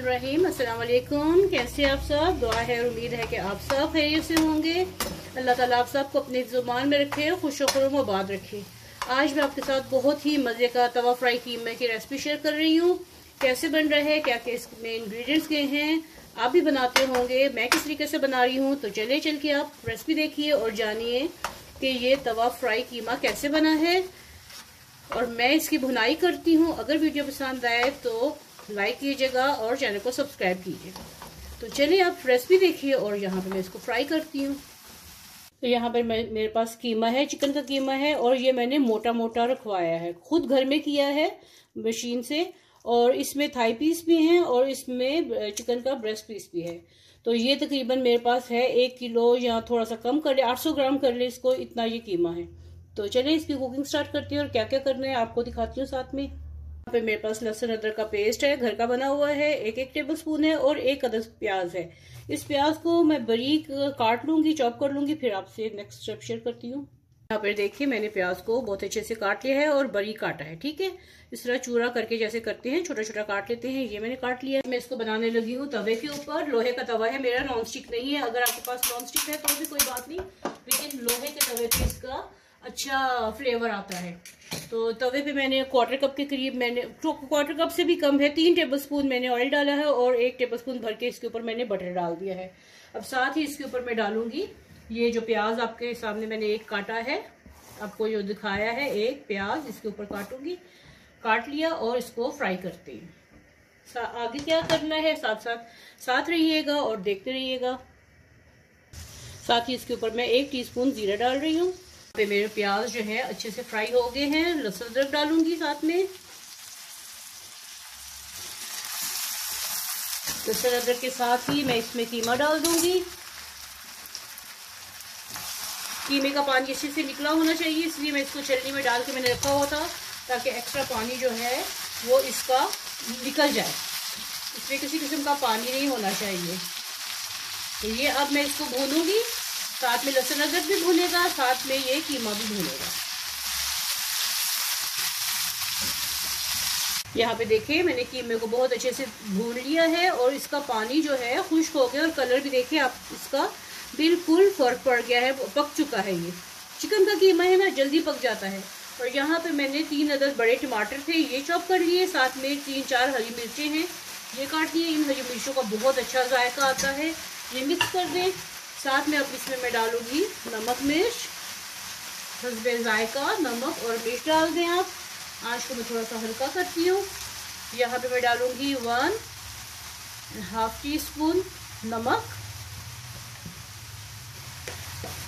बिस्मिल्लाहिर्रहमानिर्रहीम। अस्सलाम वालेकुम। कैसे आप सब? दुआ है और उम्मीद है कि आप सब खैरियत से होंगे। अल्लाह ताला आप सबको अपने ज़ुबान में रखे, खुश खुर्म आबाद रखे। आज मैं आपके साथ बहुत ही मज़े का तवा फ्राई कीमे की रेसिपी शेयर कर रही हूँ। कैसे बन रहा है, क्या क्या इसमें इंग्रेडिएंट्स के हैं, आप भी बनाते होंगे, मैं किस तरीके से बना रही हूँ। तो चलिए चल के आप रेसिपी देखिए और जानिए कि ये तवा फ्राई कीमा कैसे बना है और मैं इसकी भुनाई करती हूँ। अगर वीडियो पसंद आए तो लाइक कीजिएगा और चैनल को सब्सक्राइब कीजिएगा। तो चलिए आप रेसिपी देखिए और यहाँ पे मैं इसको फ्राई करती हूँ। तो यहाँ पर मेरे पास कीमा है, चिकन का कीमा है और ये मैंने मोटा मोटा रखवाया है, खुद घर में किया है मशीन से। और इसमें थाई पीस भी हैं और इसमें चिकन का ब्रेस्ट पीस भी है। तो ये तकरीबन मेरे पास है 1 किलो या थोड़ा सा कम कर ले, 800 ग्राम कर ले इसको, इतना ये कीमा है। तो चलिए इसकी कुकिंग स्टार्ट करती हूँ और क्या क्या करना है आपको दिखाती हूँ साथ में। यहाँ पे मेरे पास लहसुन अदरक का पेस्ट है, घर का बना हुआ है, 1 टेबल स्पून है और 1 अदद प्याज है। इस प्याज को मैं बारीक काट लूंगी, चॉप कर लूंगी, फिर आपसे नेक्स्ट स्टेप शेयर करती हूँ। यहाँ पर देखिए मैंने प्याज को बहुत अच्छे से काट लिया है और बारीक काटा है, ठीक है। इस तरह चूरा करके जैसे करते हैं छोटा छोटा काट लेते हैं, ये मैंने काट लिया है। मैं इसको बनाने लगी हूँ तवे के ऊपर। लोहे का तवा है मेरा, नॉन स्टिक नहीं है। अगर आपके पास नॉन स्टिक है तो भी कोई बात नहीं, लेकिन लोहे के तवे पे इसका अच्छा फ्लेवर आता है। तो तवे पे मैंने 1/4 कप के करीब, मैंने 1/4 कप से भी कम है, 3 टेबल स्पून मैंने ऑयल डाला है और 1 टेबल स्पून भर के इसके ऊपर मैंने बटर डाल दिया है। अब साथ ही इसके ऊपर मैं डालूंगी ये जो प्याज आपके सामने मैंने एक काटा है, आपको जो दिखाया है एक प्याज इसके ऊपर काटूंगी, काट लिया और इसको फ्राई करती हूँ। आगे क्या करना है साथ रहिएगा और देखते रहिएगा। साथ ही इसके ऊपर मैं 1 टीस्पून जीरा डाल रही हूँ। पे मेरे प्याज जो है अच्छे से फ्राई हो गए हैं। लहसुन अदरक डालूंगी साथ में। लहसुन अदरक के साथ ही मैं इसमें कीमा डाल दूंगी। कीमे का पानी अच्छे से निकला होना चाहिए, इसलिए मैं इसको छलनी में डाल के मैंने रखा हुआ था, ताकि एक्स्ट्रा पानी जो है वो इसका निकल जाए। इसमें किसी किस्म का पानी नहीं होना चाहिए। तो ये अब मैं इसको भूनूंगी, साथ में लहसुन अदरक भी भूनेगा, साथ में ये कीमा भी भूनेगा। यहाँ पे देखिए मैंने कीमे को बहुत अच्छे से भून लिया है और इसका पानी जो है खुश्क हो गया और कलर भी देखिए आप इसका बिल्कुल फर्क पड़ गया है, पक चुका है। ये चिकन का कीमा है ना, जल्दी पक जाता है। और यहाँ पे मैंने 3 अदद बड़े टमाटर थे, ये चॉप कर लिए। साथ में 3-4 हरी मिर्चें हैं, ये काट लिए। इन हरी मिर्चों का बहुत अच्छा जायका आता है, ये मिक्स कर दें। साथ में अब इसमें मैं डालूंगी नमक मिर्च, हस्बे जायका नमक और मिर्च डाल दें आप। आँच को मैं थोड़ा सा हल्का करती हूँ। यहाँ पे मैं डालूंगी 1/2 टीस्पून नमक।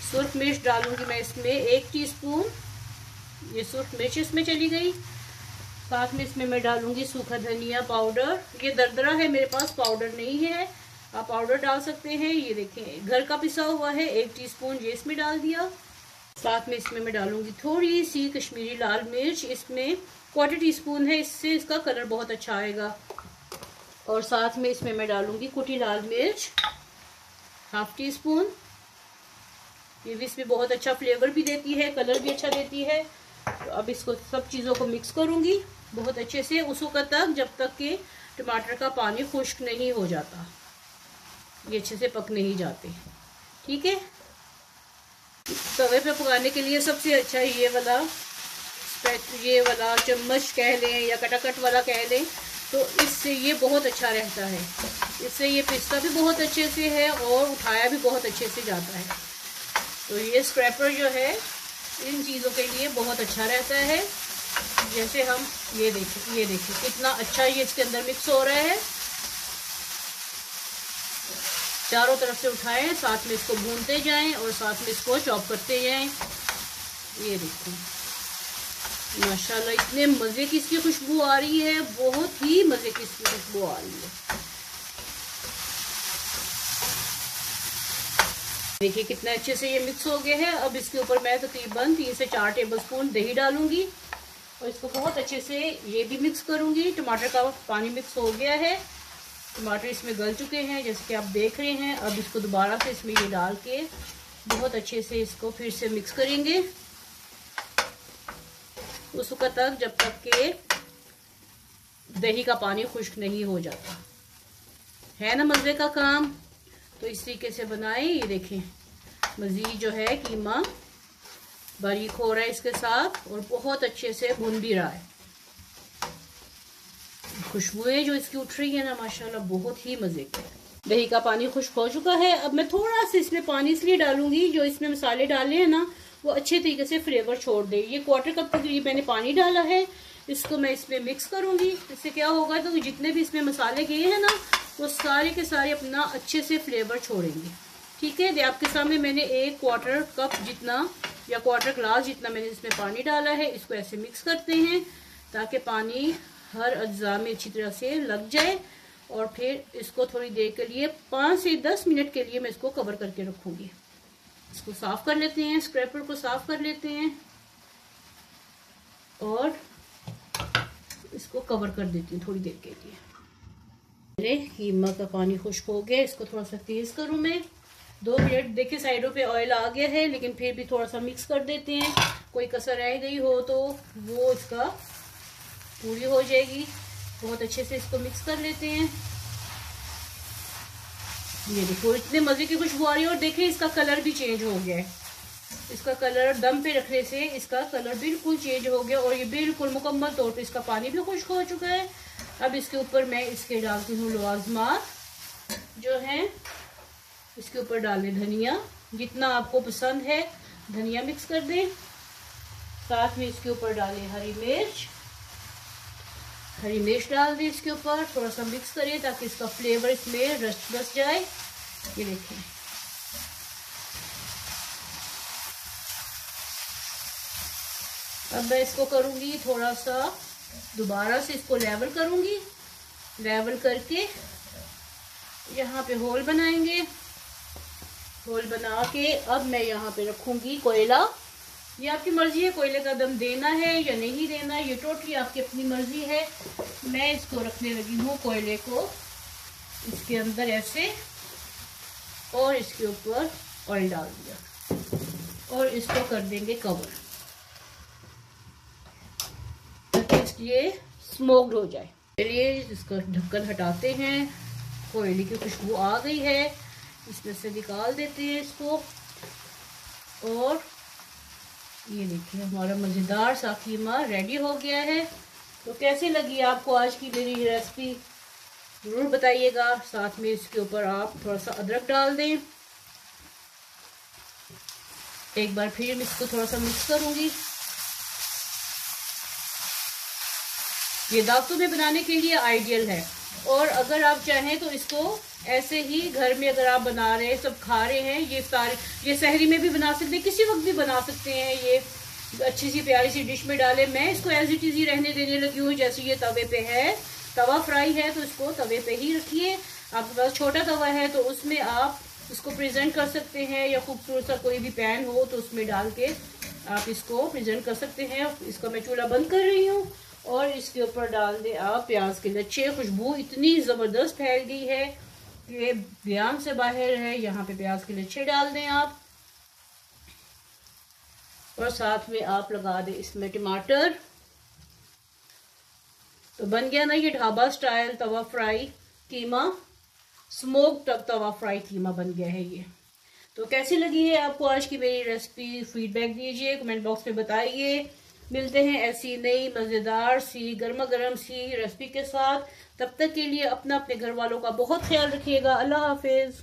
सुर्ख मिर्च डालूंगी मैं इसमें 1 टीस्पून, ये सुर्ख मिर्च इसमें चली गई। साथ में इसमें मैं डालूंगी सूखा धनिया पाउडर, ये दरदरा है मेरे पास, पाउडर नहीं है, आप पाउडर डाल सकते हैं। ये देखें घर का पिसा हुआ है, 1 टीस्पून ये इसमें डाल दिया। साथ में इसमें मैं डालूंगी थोड़ी सी कश्मीरी लाल मिर्च, इसमें 1/4 टीस्पून है, इससे इसका कलर बहुत अच्छा आएगा। और साथ में इसमें मैं डालूंगी कुटी लाल मिर्च 1/2 टीस्पून, ये भी इसमें बहुत अच्छा फ्लेवर भी देती है, कलर भी अच्छा देती है। तो अब इसको सब चीज़ों को मिक्स करूंगी बहुत अच्छे से उस वक्त तक जब तक कि टमाटर का पानी खुश्क नहीं हो जाता, ये अच्छे से पक नहीं जाते, ठीक है। तवे पे पकाने के लिए सबसे अच्छा ये वाला चम्मच कह लें या कटाकट वाला कह लें, तो इससे ये बहुत अच्छा रहता है। इससे ये पिसता भी बहुत अच्छे से है और उठाया भी बहुत अच्छे से जाता है। तो ये स्क्रैपर जो है इन चीज़ों के लिए बहुत अच्छा रहता है। जैसे हम ये देखिए कितना अच्छा ये इसके अंदर मिक्स हो रहा है। चारों तरफ से उठाएं, साथ में इसको भूनते जाएं और साथ में इसको चॉप करते जाएं। ये देखिए माशाल्लाह इतने मज़े की इसकी खुशबू आ रही है, बहुत ही मज़े की इसकी खुशबू आ रही है। देखिए कितना अच्छे से ये मिक्स हो गया है। अब इसके ऊपर मैं तकरीबन 3 से 4 टेबल स्पून दही डालूंगी और इसको बहुत अच्छे से ये भी मिक्स करूंगी। टमाटर का पानी मिक्स हो गया है, टमाटर इसमें गल चुके हैं जैसे कि आप देख रहे हैं। अब इसको दोबारा से इसमें ये डाल के बहुत अच्छे से इसको फिर से मिक्स करेंगे उस वक्त तक जब तक के दही का पानी खुश्क नहीं हो जाता। है ना मज़े का काम। तो इस तरीके से बनाएं। ये देखें मज़ीद जो है कीमा बारीक हो रहा है इसके साथ और बहुत अच्छे से भुन भी रहा है। खुशबुएं जो इसकी उठ रही है ना माशाल्लाह बहुत ही मज़े की। दही का पानी खुश्क हो चुका है। अब मैं थोड़ा सा इसमें पानी इसलिए डालूंगी, जो इसमें मसाले डाले हैं ना वो अच्छे तरीके से फ्लेवर छोड़ दे। ये 1/4 कप के करीब मैंने पानी डाला है। इसको मैं इसमें मिक्स करूंगी। इससे क्या होगा तो जितने भी इसमें मसाले गए हैं ना वो सारे के सारे अपना अच्छे से फ्लेवर छोड़ेंगे। ठीक है, आपके सामने मैंने 1/4 कप जितना या 1/4 ग्लास जितना मैंने इसमें पानी डाला है। इसको ऐसे मिक्स करते हैं ताकि पानी हर अज्जा में अच्छी तरह से लग जाए। और फिर इसको थोड़ी देर के लिए 5 से 10 मिनट के लिए मैं इसको कवर करके रखूंगी। इसको साफ कर लेते हैं, स्क्रैपर को साफ कर लेते हैं और इसको कवर कर देती हूँ थोड़ी देर के लिए। कीमा का पानी खुश्क हो गया, इसको थोड़ा सा तेज करूँ मैं। 2 मिनट देखिए साइडों पे ऑयल आ गया है, लेकिन फिर भी थोड़ा सा मिक्स कर देते हैं। कोई कसर रह गई हो तो वो इसका पूरी हो जाएगी। बहुत अच्छे से इसको मिक्स कर लेते हैं। ये देखो इतने मजे की खुशबू आ रही है और देखें इसका कलर भी चेंज हो गया है। इसका कलर दम पे रखने से इसका कलर बिल्कुल चेंज हो गया और ये बिल्कुल मुकम्मल तौर पे इसका पानी भी खुश्क हो चुका है। अब इसके ऊपर मैं इसके डालती हूँ लवाजमात जो है। इसके ऊपर डालें धनिया, जितना आपको पसंद है धनिया मिक्स कर दें। साथ में इसके ऊपर डालें हरी मिर्च डाल दें इसके ऊपर। थोड़ा सा मिक्स करें ताकि इसका फ्लेवर इसमें बस जाए। ये देखें अब मैं इसको करूंगी थोड़ा सा दोबारा से इसको लेवल करूंगी। लेवल करके यहाँ पे होल बनाएंगे। होल बना के अब मैं यहाँ पे रखूंगी कोयला। ये आपकी मर्जी है कोयले का दम देना है या नहीं देना, ये टोटली आपकी अपनी मर्जी है। मैं इसको रखने लगी हूँ कोयले को इसके अंदर ऐसे और इसके ऊपर ऑयल डाल दिया और इसको कर देंगे कवर ताकि ये स्मोक्ड हो जाए। चलिए इसका ढक्कन हटाते हैं। कोयले की खुशबू आ गई है, इसमें से निकाल देते हैं इसको। और ये देखिए हमारा मज़ेदार सा कीमा रेडी हो गया है। तो कैसी लगी आपको आज की मेरी रेसिपी ज़रूर बताइएगा। साथ में इसके ऊपर आप थोड़ा सा अदरक डाल दें। एक बार फिर इसको थोड़ा सा मिक्स करूंगी। ये दावतों में बनाने के लिए आइडियल है। और अगर आप चाहें तो इसको ऐसे ही घर में अगर आप बना रहे हैं सब खा रहे हैं, ये सहरी में भी बना सकते हैं, किसी वक्त भी बना सकते हैं। ये अच्छी सी प्यारी सी डिश में डालें। मैं इसको एज इट इज ही रहने देने लगी हूँ। जैसे ये तवे पे है, तवा फ्राई है तो इसको तवे पे ही रखिए। आपके पास छोटा तवा है तो उसमें आप इसको प्रेजेंट कर सकते हैं, या खूबसूरत सा कोई भी पैन हो तो उसमें डाल के आप इसको प्रेजेंट कर सकते हैं। इसका मैं चूल्हा बंद कर रही हूँ और इसके ऊपर डाल दें आप प्याज के लच्छे। खुशबू इतनी ज़बरदस्त फैल गई है कि बयान से बाहर है। यहाँ पे प्याज के लच्छे डाल दें आप और साथ में आप लगा दें इसमें टमाटर। तो बन गया ना ये ढाबा स्टाइल तवा फ्राई कीमा, स्मोक्ड तवा फ्राई कीमा बन गया है ये। तो कैसी लगी है आपको आज की मेरी रेसिपी, फीडबैक दीजिए, कमेंट बॉक्स में बताइए। मिलते हैं ऐसी नई मज़ेदार सी गर्मा गर्म सी रेसिपी के साथ। तब तक के लिए अपने घर वालों का बहुत ख्याल रखिएगा। अल्लाह हाफिज़।